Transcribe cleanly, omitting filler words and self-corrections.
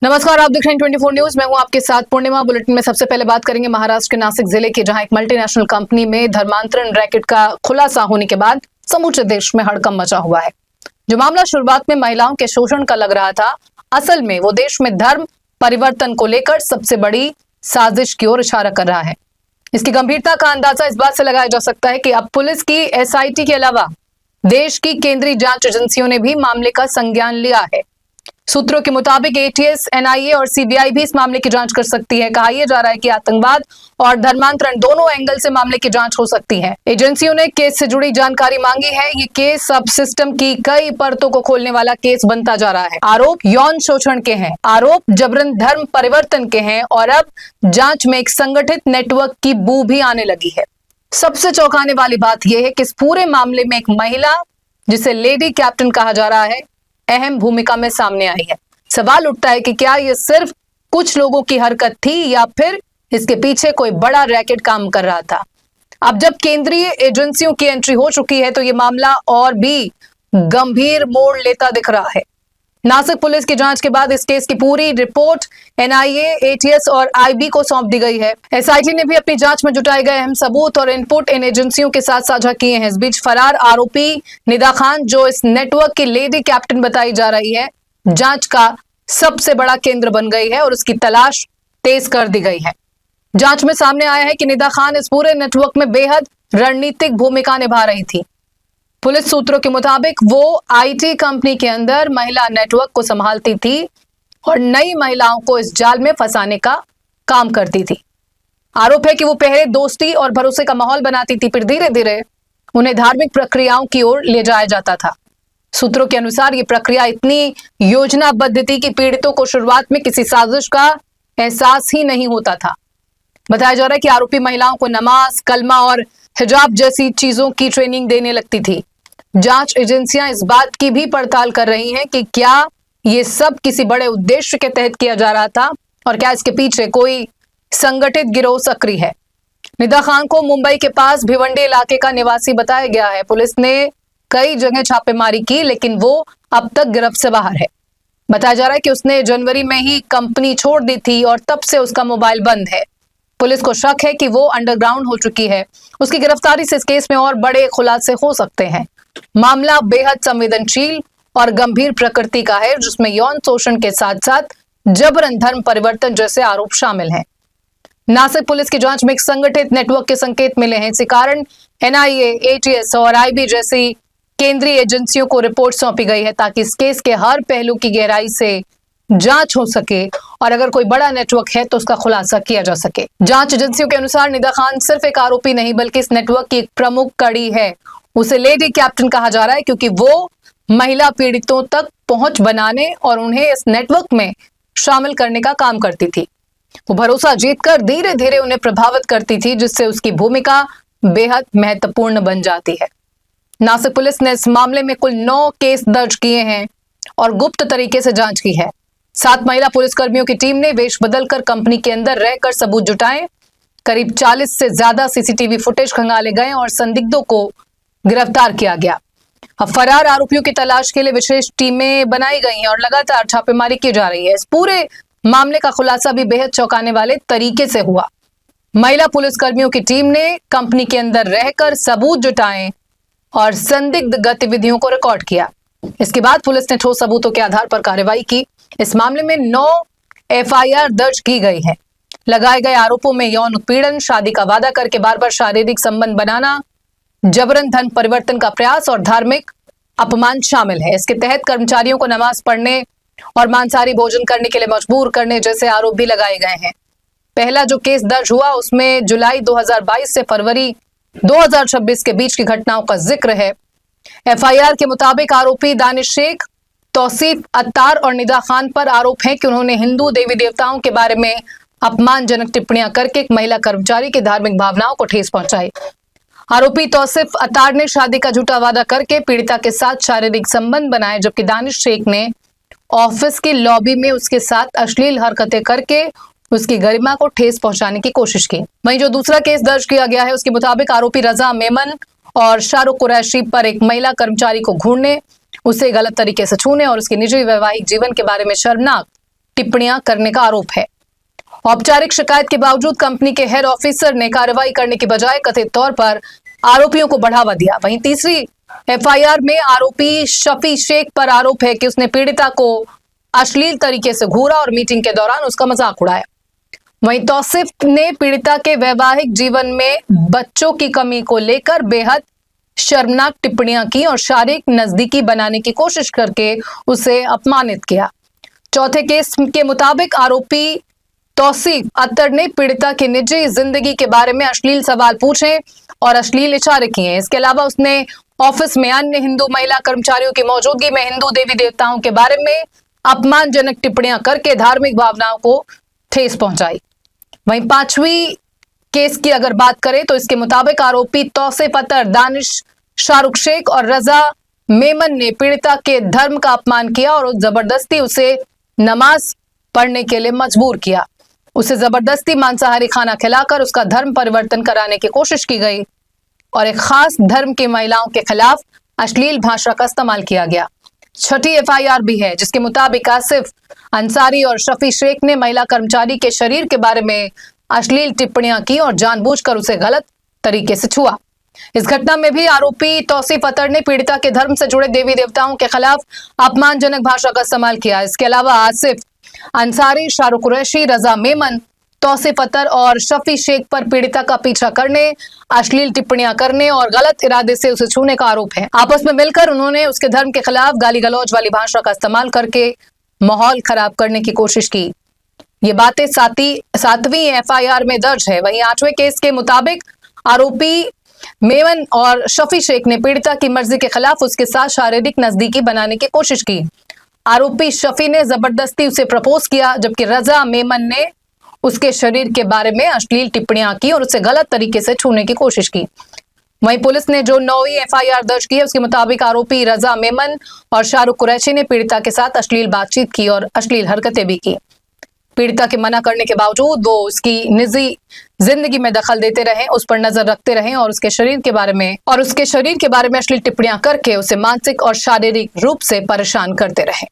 नमस्कार, आप देख रहे हैं 24 न्यूज। मैं हूं आपके साथ पूर्णिमा। बुलेटिन में सबसे पहले बात करेंगे महाराष्ट्र के नासिक जिले की, जहां एक मल्टीनेशनल कंपनी में धर्मांतरण रैकेट का खुलासा होने के बाद समूचे देश में हड़कंप मचा हुआ है। जो मामला शुरुआत में महिलाओं के शोषण का लग रहा था, असल में वो देश में धर्म परिवर्तन को लेकर सबसे बड़ी साजिश की ओर इशारा कर रहा है। इसकी गंभीरता का अंदाजा इस बात से लगाया जा सकता है कि अब पुलिस की एसआईटी के अलावा देश की केंद्रीय जांच एजेंसियों ने भी मामले का संज्ञान लिया है। सूत्रों के मुताबिक एटीएस, एनआईए और सीबीआई भी इस मामले की जांच कर सकती है। कहा यह जा रहा है कि आतंकवाद और धर्मांतरण दोनों एंगल से मामले की जांच हो सकती है। एजेंसियों ने केस से जुड़ी जानकारी मांगी है। ये केस अब सिस्टम की कई परतों को खोलने वाला केस बनता जा रहा है। आरोप यौन शोषण के हैं, आरोप जबरन धर्म परिवर्तन के हैं और अब जांच में एक संगठित नेटवर्क की बू भी आने लगी है। सबसे चौंकाने वाली बात यह है कि इस पूरे मामले में एक महिला, जिसे लेडी कैप्टन कहा जा रहा है, अहम भूमिका में सामने आई है। सवाल उठता है कि क्या यह सिर्फ कुछ लोगों की हरकत थी या फिर इसके पीछे कोई बड़ा रैकेट काम कर रहा था। अब जब केंद्रीय एजेंसियों की एंट्री हो चुकी है तो यह मामला और भी गंभीर मोड़ लेता दिख रहा है। नासिक पुलिस की जांच के बाद इस केस की पूरी रिपोर्ट एनआईए, एटीएस और आईबी को सौंप दी गई है। एसआईटी ने भी अपनी जांच में जुटाए गए अहम सबूत और इनपुट इन एजेंसियों के साथ साझा किए हैं। इस बीच फरार आरोपी निदा खान, जो इस नेटवर्क की लेडी कैप्टन बताई जा रही है, जांच का सबसे बड़ा केंद्र बन गई है और उसकी तलाश तेज कर दी गई है। जांच में सामने आया है कि निदा खान इस पूरे नेटवर्क में बेहद रणनीतिक भूमिका निभा रही थी। पुलिस सूत्रों के मुताबिक वो आईटी कंपनी के अंदर महिला नेटवर्क को संभालती थी और नई महिलाओं को इस जाल में फंसाने का काम करती थी। आरोप है कि वो पहले दोस्ती और भरोसे का माहौल बनाती थी, फिर धीरे धीरे उन्हें धार्मिक प्रक्रियाओं की ओर ले जाया जाता था। सूत्रों के अनुसार ये प्रक्रिया इतनी योजनाबद्ध थी कि पीड़ितों को शुरुआत में किसी साजिश का एहसास ही नहीं होता था। बताया जा रहा है कि आरोपी महिलाओं को नमाज, कलमा और हिजाब जैसी चीजों की ट्रेनिंग देने लगती थी। जांच एजेंसियां इस बात की भी पड़ताल कर रही हैं कि क्या ये सब किसी बड़े उद्देश्य के तहत किया जा रहा था और क्या इसके पीछे कोई संगठित गिरोह सक्रिय है। निदा खान को मुंबई के पास भिवंडी इलाके का निवासी बताया गया है। पुलिस ने कई जगह छापेमारी की, लेकिन वो अब तक गिरफ्त से बाहर है। बताया जा रहा है कि उसने जनवरी में ही कंपनी छोड़ दी थी और तब से उसका मोबाइल बंद है। पुलिस को शक है कि वो अंडरग्राउंड हो चुकी है। उसकी गिरफ्तारी से इस केस में और बड़े खुलासे हो सकते हैं। मामला बेहद संवेदनशील और गंभीर प्रकृति का है, जिसमें यौन शोषण के साथ साथ जबरन धर्म परिवर्तन जैसे आरोप शामिल हैं। नासिक पुलिस की जांच में एक संगठित नेटवर्क के संकेत मिले हैं। इसी कारण एनआईए, एटीएस और आईबी जैसी केंद्रीय एजेंसियों को रिपोर्ट सौंपी गई है, ताकि इस केस के हर पहलू की गहराई से जांच हो सके और अगर कोई बड़ा नेटवर्क है तो उसका खुलासा किया जा सके। जांच एजेंसियों के अनुसार निदा खान सिर्फ एक आरोपी नहीं, बल्कि इस नेटवर्क की एक प्रमुख कड़ी है। उसे लेडी कैप्टन कहा जा रहा है क्योंकि वो महिला पीड़ितों तक पहुंच बनाने और उन्हें इस नेटवर्क में शामिल करने का काम करती थी। वो भरोसा जीतकर धीरे धीरे उन्हें प्रभावित करती थी, जिससे उसकी भूमिका बेहद महत्वपूर्ण बन जाती है। नासिक पुलिस ने इस मामले में कुल 9 केस दर्ज किए हैं और गुप्त तरीके से जांच की है। 7 महिला पुलिसकर्मियों की टीम ने वेश बदलकर कंपनी के अंदर रहकर सबूत जुटाए। करीब 40 से ज्यादा सीसीटीवी फुटेज खंगाले गए और संदिग्धों को गिरफ्तार किया गया। अब फरार आरोपियों की तलाश के लिए विशेष टीमें बनाई गई हैं और लगातार छापेमारी की जा रही है। इस पूरे मामले का खुलासा भी बेहद चौंकाने वाले तरीके से हुआ। महिला पुलिसकर्मियों की टीम ने कंपनी के अंदर रहकर सबूत जुटाए और संदिग्ध गतिविधियों को रिकॉर्ड किया। इसके बाद पुलिस ने ठोस सबूतों के आधार पर कार्रवाई की। इस मामले में 9 एफआईआर दर्ज की गई है। लगाए गए आरोपों में यौन उत्पीड़न, शादी का वादा करके बार बार शारीरिक संबंध बनाना, जबरन धन परिवर्तन का प्रयास और धार्मिक अपमान शामिल है। इसके तहत कर्मचारियों को नमाज पढ़ने और मांसाहारी भोजन करने के लिए मजबूर करने जैसे आरोप भी लगाए गए हैं। पहला जो केस दर्ज हुआ उसमें जुलाई 2022 से फरवरी 2026 के बीच की घटनाओं का जिक्र है। एफआईआर के मुताबिक आरोपी दानिश शेख, तौसीफ अत्तार और निदा खान पर आरोप है कि उन्होंने हिंदू देवी देवताओं के बारे में अपमानजनक टिप्पणियां करके एक महिला कर्मचारी की धार्मिक भावनाओं को ठेस पहुंचाई। आरोपी तौसीफ अत्तार ने शादी का झूठा वादा करके पीड़िता के साथ शारीरिक संबंध बनाए, जबकि दानिश शेख ने ऑफिस की लॉबी में उसके साथ अश्लील हरकतें करके उसकी गरिमा को ठेस पहुंचाने की कोशिश की। वहीं जो दूसरा केस दर्ज किया गया है उसके मुताबिक आरोपी रजा मेमन और शाहरुख कुरैशी पर एक महिला कर्मचारी को घूरने, उसे गलत तरीके से छूने और उसके निजी वैवाहिक जीवन के बारे में शर्मनाक टिप्पणियां करने का आरोप है। औपचारिक शिकायत के बावजूद कंपनी के हेड ऑफिसर ने कार्रवाई करने के बजाय कथित तौर पर आरोपियों को बढ़ावा दिया। वहीं तीसरी एफआईआर में आरोपी शफी शेख पर आरोप है कि उसने पीड़िता को अश्लील तरीके से घूरा और मीटिंग के दौरान उसका मजाक उड़ाया। वहीं तौसीफ ने पीड़िता के वैवाहिक जीवन में बच्चों की कमी को लेकर बेहद शर्मनाक टिप्पणियां की और शारीरिक नजदीकी बनाने की कोशिश करके उसे अपमानित किया। चौथे केस के मुताबिक आरोपी तौसीफ अत्तर ने पीड़िता की निजी जिंदगी के बारे में अश्लील सवाल पूछे और अश्लील इशारे किए। इसके अलावा उसने ऑफिस में अन्य हिंदू महिला कर्मचारियों की मौजूदगी में हिंदू देवी देवताओं के बारे में अपमानजनक टिप्पणियां करके धार्मिक भावनाओं को ठेस पहुंचाई। वहीं पांचवी केस की अगर बात करें तो इसके मुताबिक आरोपी तौसीफ अत्तर, दानिश शाहरुख शेख और रजा मेमन ने पीड़िता के धर्म का अपमान किया और जबरदस्ती उसे नमाज पढ़ने के लिए मजबूर किया। उसे जबरदस्ती मांसाहारी खाना खिलाकर उसका धर्म परिवर्तन कराने की कोशिश की गई और एक खास धर्म की महिलाओं के खिलाफ अश्लील भाषा का इस्तेमाल किया गया। छठी एफआईआर भी है जिसके मुताबिक आसिफ अंसारी और शफी शेख ने महिला कर्मचारी के शरीर के बारे में अश्लील टिप्पणियां की और जानबूझकर उसे गलत तरीके से छुआ। इस घटना में भी आरोपी तौसीफ अत्तर ने पीड़िता के धर्म से जुड़े देवी देवताओं के खिलाफ अपमानजनक भाषा का इस्तेमाल किया। इसके अलावा आसिफ अंसारी, शाहरुख कुरैशी, रजा मेमन, तौसीफ अत्तर और शफी शेख पर पीड़िता का पीछा करने, अश्लील टिप्पणियां करने और गलत इरादे से उसे छूने का आरोप है। आपस में मिलकर उन्होंने उसके धर्म के खिलाफ गाली गलौज वाली भाषा का इस्तेमाल करके माहौल खराब करने की कोशिश की। ये बातें सातवीं एफआईआर में दर्ज है। वहीं आठवें केस के मुताबिक आरोपी मेमन और शफी शेख ने पीड़िता की मर्जी के खिलाफ उसके साथ शारीरिक नजदीकी बनाने की कोशिश की। आरोपी शफी ने जबरदस्ती उसे प्रपोज किया जबकि रजा मेमन ने उसके शरीर के बारे में अश्लील टिप्पणियां की और उसे गलत तरीके से छूने की कोशिश की। वहीं पुलिस ने जो 9वीं एफआईआर दर्ज की है उसके मुताबिक आरोपी रजा मेमन और शाहरुख कुरैशी ने पीड़िता के साथ अश्लील बातचीत की और अश्लील हरकतें भी की। पीड़िता के मना करने के बावजूद वो उसकी निजी जिंदगी में दखल देते रहे, उस पर नजर रखते रहे और उसके शरीर के बारे में अश्लील टिप्पणियां करके उसे मानसिक और शारीरिक रूप से परेशान करते रहे।